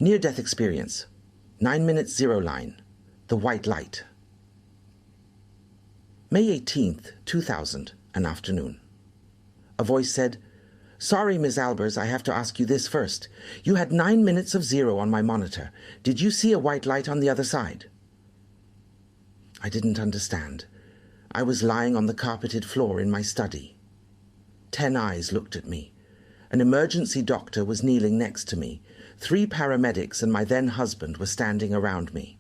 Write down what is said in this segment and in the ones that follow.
Near-death experience. 9 minutes zero line. The white light. May 18th, 2000, an afternoon. A voice said, "Sorry, Ms. Albers, I have to ask you this first. You had 9 minutes of zero on my monitor. Did you see a white light on the other side?" I didn't understand. I was lying on the carpeted floor in my study. 10 eyes looked at me. An emergency doctor was kneeling next to me. 3 paramedics and my then husband were standing around me.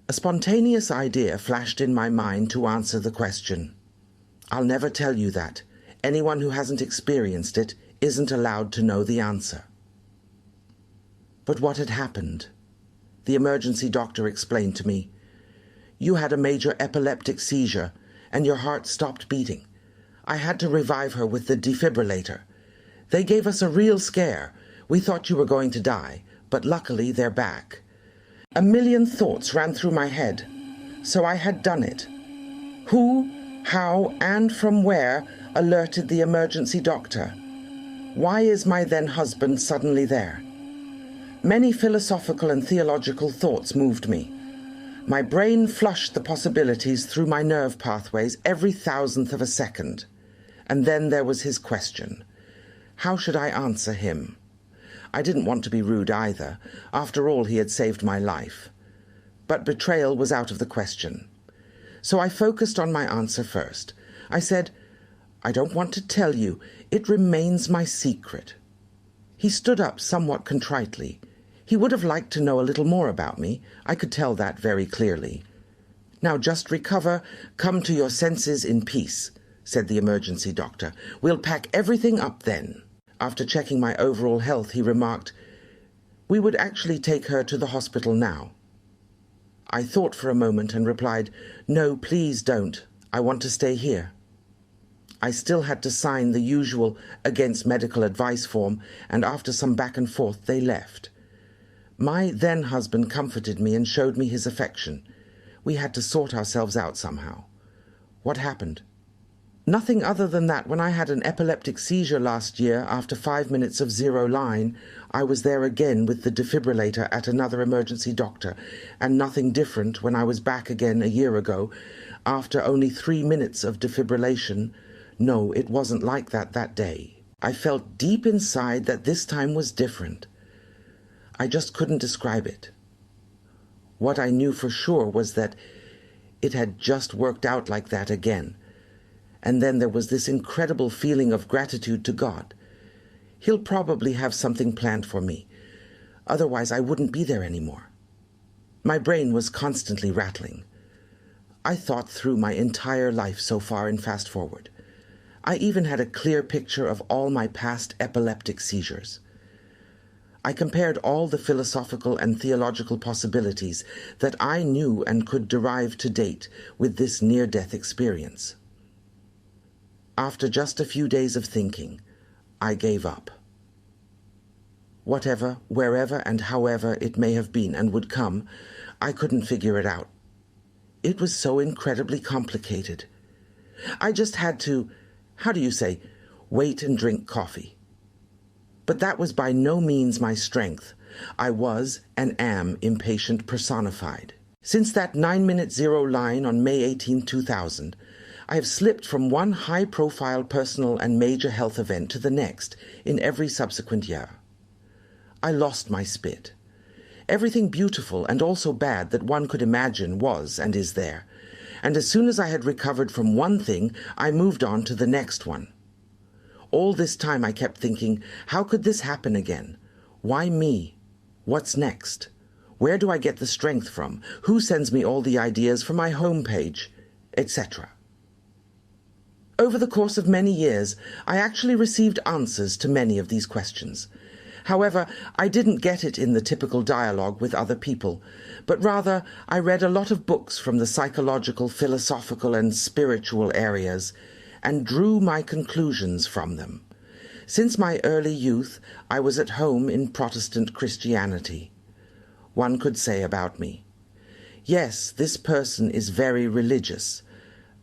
A spontaneous idea flashed in my mind to answer the question. I'll never tell you that. Anyone who hasn't experienced it isn't allowed to know the answer. But what had happened? The emergency doctor explained to me, "You had a major epileptic seizure, and your heart stopped beating. I had to revive her with the defibrillator. They gave us a real scare. We thought you were going to die, but luckily they're back." A million thoughts ran through my head. So I had done it. Who, how, and from where alerted the emergency doctor? Why is my then husband suddenly there? Many philosophical and theological thoughts moved me. My brain flushed the possibilities through my nerve pathways every thousandth of a second. And then there was his question. How should I answer him? I didn't want to be rude either. After all, he had saved my life. But betrayal was out of the question. So I focused on my answer first. I said, "I don't want to tell you. It remains my secret." He stood up somewhat contritely. He would have liked to know a little more about me. I could tell that very clearly. "Now just recover, come to your senses in peace," said the emergency doctor. "We'll pack everything up then." After checking my overall health, he remarked, "We would actually take her to the hospital now." I thought for a moment and replied, "No, please don't. I want to stay here." I still had to sign the usual against medical advice form, and after some back and forth they left. My then husband comforted me and showed me his affection. We had to sort ourselves out somehow. What happened? Nothing other than that when I had an epileptic seizure last year after 5 minutes of zero line, I was there again with the defibrillator at another emergency doctor, and nothing different when I was back again a year ago after only 3 minutes of defibrillation. No, it wasn't like that day. I felt deep inside that this time was different. I just couldn't describe it. What I knew for sure was that it had just worked out like that again. And then there was this incredible feeling of gratitude to God. He'll probably have something planned for me. Otherwise, I wouldn't be there anymore. My brain was constantly rattling. I thought through my entire life so far and fast forward. I even had a clear picture of all my past epileptic seizures. I compared all the philosophical and theological possibilities that I knew and could derive to date with this near-death experience. After just a few days of thinking, I gave up. Whatever, wherever, and however it may have been and would come, I couldn't figure it out. It was so incredibly complicated. I just had to, wait and drink coffee. But that was by no means my strength. I was and am impatient personified. Since that 9-minute zero line on May 18, 2000, I have slipped from one high-profile personal and major health event to the next in every subsequent year. I lost my spit. Everything beautiful and also bad that one could imagine was and is there, and as soon as I had recovered from one thing, I moved on to the next one. All this time I kept thinking, how could this happen again? Why me? What's next? Where do I get the strength from? Who sends me all the ideas for my homepage? Etc. Over the course of many years, I actually received answers to many of these questions. However, I didn't get it in the typical dialogue with other people, but rather I read a lot of books from the psychological, philosophical, and spiritual areas, and drew my conclusions from them. Since my early youth, I was at home in Protestant Christianity. One could say about me, yes, this person is very religious,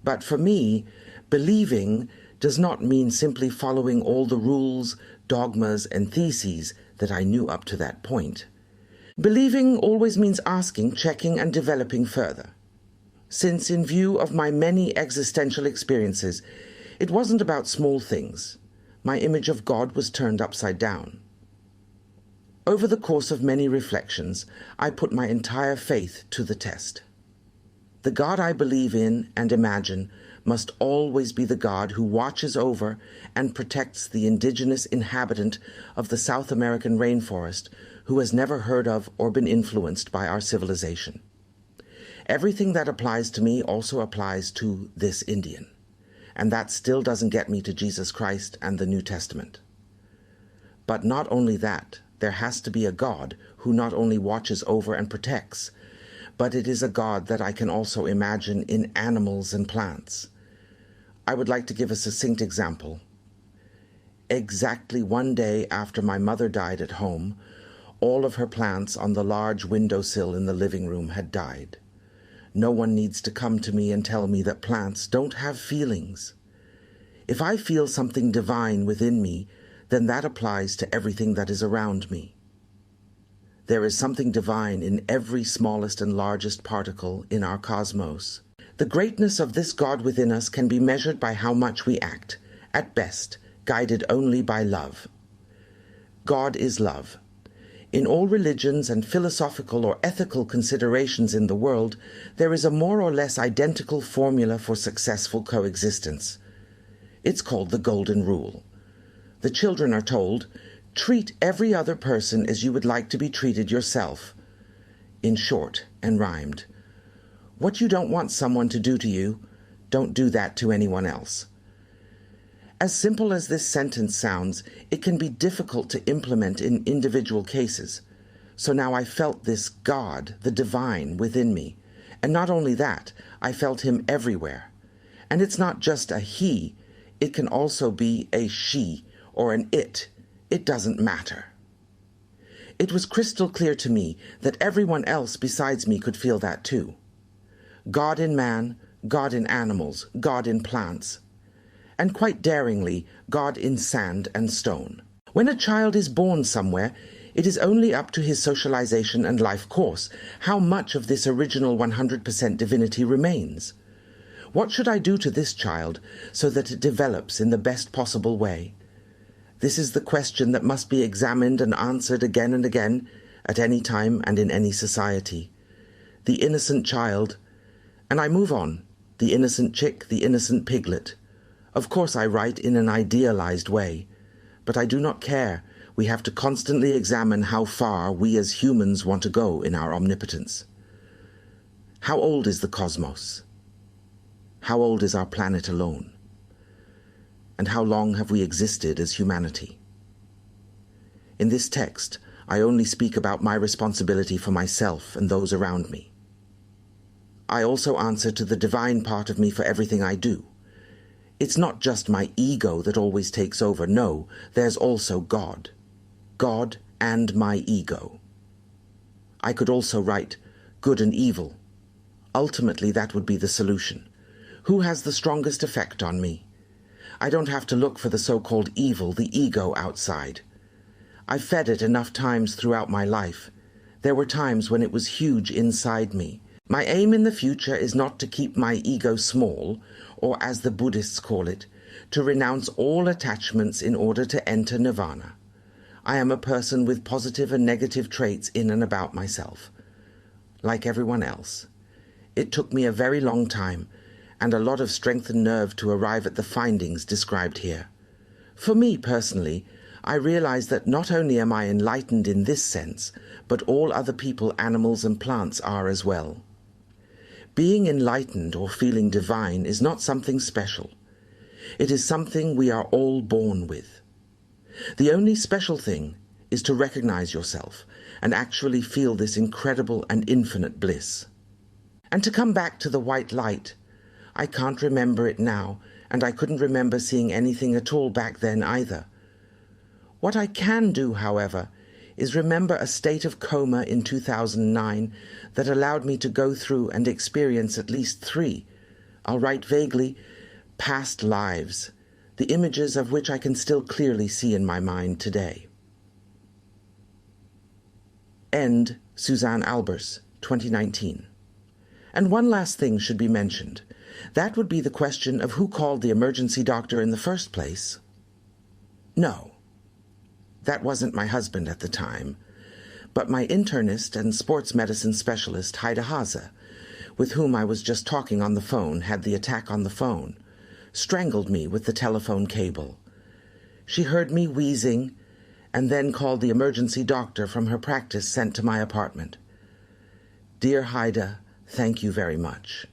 but for me, believing does not mean simply following all the rules, dogmas, and theses that I knew up to that point. Believing always means asking, checking, and developing further. Since, in view of my many existential experiences, it wasn't about small things. My image of God was turned upside down. Over the course of many reflections, I put my entire faith to the test. The God I believe in and imagine must always be the God who watches over and protects the indigenous inhabitant of the South American rainforest who has never heard of or been influenced by our civilization. Everything that applies to me also applies to this Indian, and that still doesn't get me to Jesus Christ and the New Testament. But not only that, there has to be a God who not only watches over and protects, but it is a God that I can also imagine in animals and plants. I would like to give a succinct example. Exactly one day after my mother died at home, all of her plants on the large windowsill in the living room had died. No one needs to come to me and tell me that plants don't have feelings. If I feel something divine within me, then that applies to everything that is around me. There is something divine in every smallest and largest particle in our cosmos. The greatness of this God within us can be measured by how much we act, at best, guided only by love. God is love. In all religions and philosophical or ethical considerations in the world, there is a more or less identical formula for successful coexistence. It's called the Golden Rule. The children are told, treat every other person as you would like to be treated yourself. In short and rhymed. What you don't want someone to do to you, don't do that to anyone else. As simple as this sentence sounds, it can be difficult to implement in individual cases. So now I felt this God, the divine, within me. And not only that, I felt him everywhere. And it's not just a he, it can also be a she or an it. It doesn't matter. It was crystal clear to me that everyone else besides me could feel that too. God in man, God in animals, God in plants. And quite daringly, God in sand and stone. When a child is born somewhere, it is only up to his socialization and life course how much of this original 100% divinity remains. What should I do to this child so that it develops in the best possible way? This is the question that must be examined and answered again and again, at any time and in any society. The innocent child, and I move on, the innocent chick, the innocent piglet. Of course I write in an idealized way, but I do not care. We have to constantly examine how far we as humans want to go in our omnipotence. How old is the cosmos? How old is our planet alone? And how long have we existed as humanity? In this text, I only speak about my responsibility for myself and those around me. I also answer to the divine part of me for everything I do. It's not just my ego that always takes over. No, there's also God. God and my ego. I could also write good and evil. Ultimately, that would be the solution. Who has the strongest effect on me? I don't have to look for the so-called evil, the ego, outside. I've fed it enough times throughout my life. There were times when it was huge inside me. My aim in the future is not to keep my ego small, or as the Buddhists call it, to renounce all attachments in order to enter nirvana. I am a person with positive and negative traits in and about myself. Like everyone else. It took me a very long time, and a lot of strength and nerve to arrive at the findings described here. For me personally, I realize that not only am I enlightened in this sense, but all other people, animals and plants are as well. Being enlightened or feeling divine is not something special. It is something we are all born with. The only special thing is to recognize yourself and actually feel this incredible and infinite bliss. And to come back to the white light, I can't remember it now, and I couldn't remember seeing anything at all back then either. What I can do, however, is remember a state of coma in 2009 that allowed me to go through and experience at least 3, I'll write vaguely, past lives, the images of which I can still clearly see in my mind today. End Susanne Albers, 2019. And one last thing should be mentioned. That would be the question of who called the emergency doctor in the first place. No, that wasn't my husband at the time, but my internist and sports medicine specialist, Heidehaase, with whom I was just talking on the phone, had the attack on the phone, strangled me with the telephone cable. She heard me wheezing and then called the emergency doctor from her practice sent to my apartment. Dear Haida, thank you very much.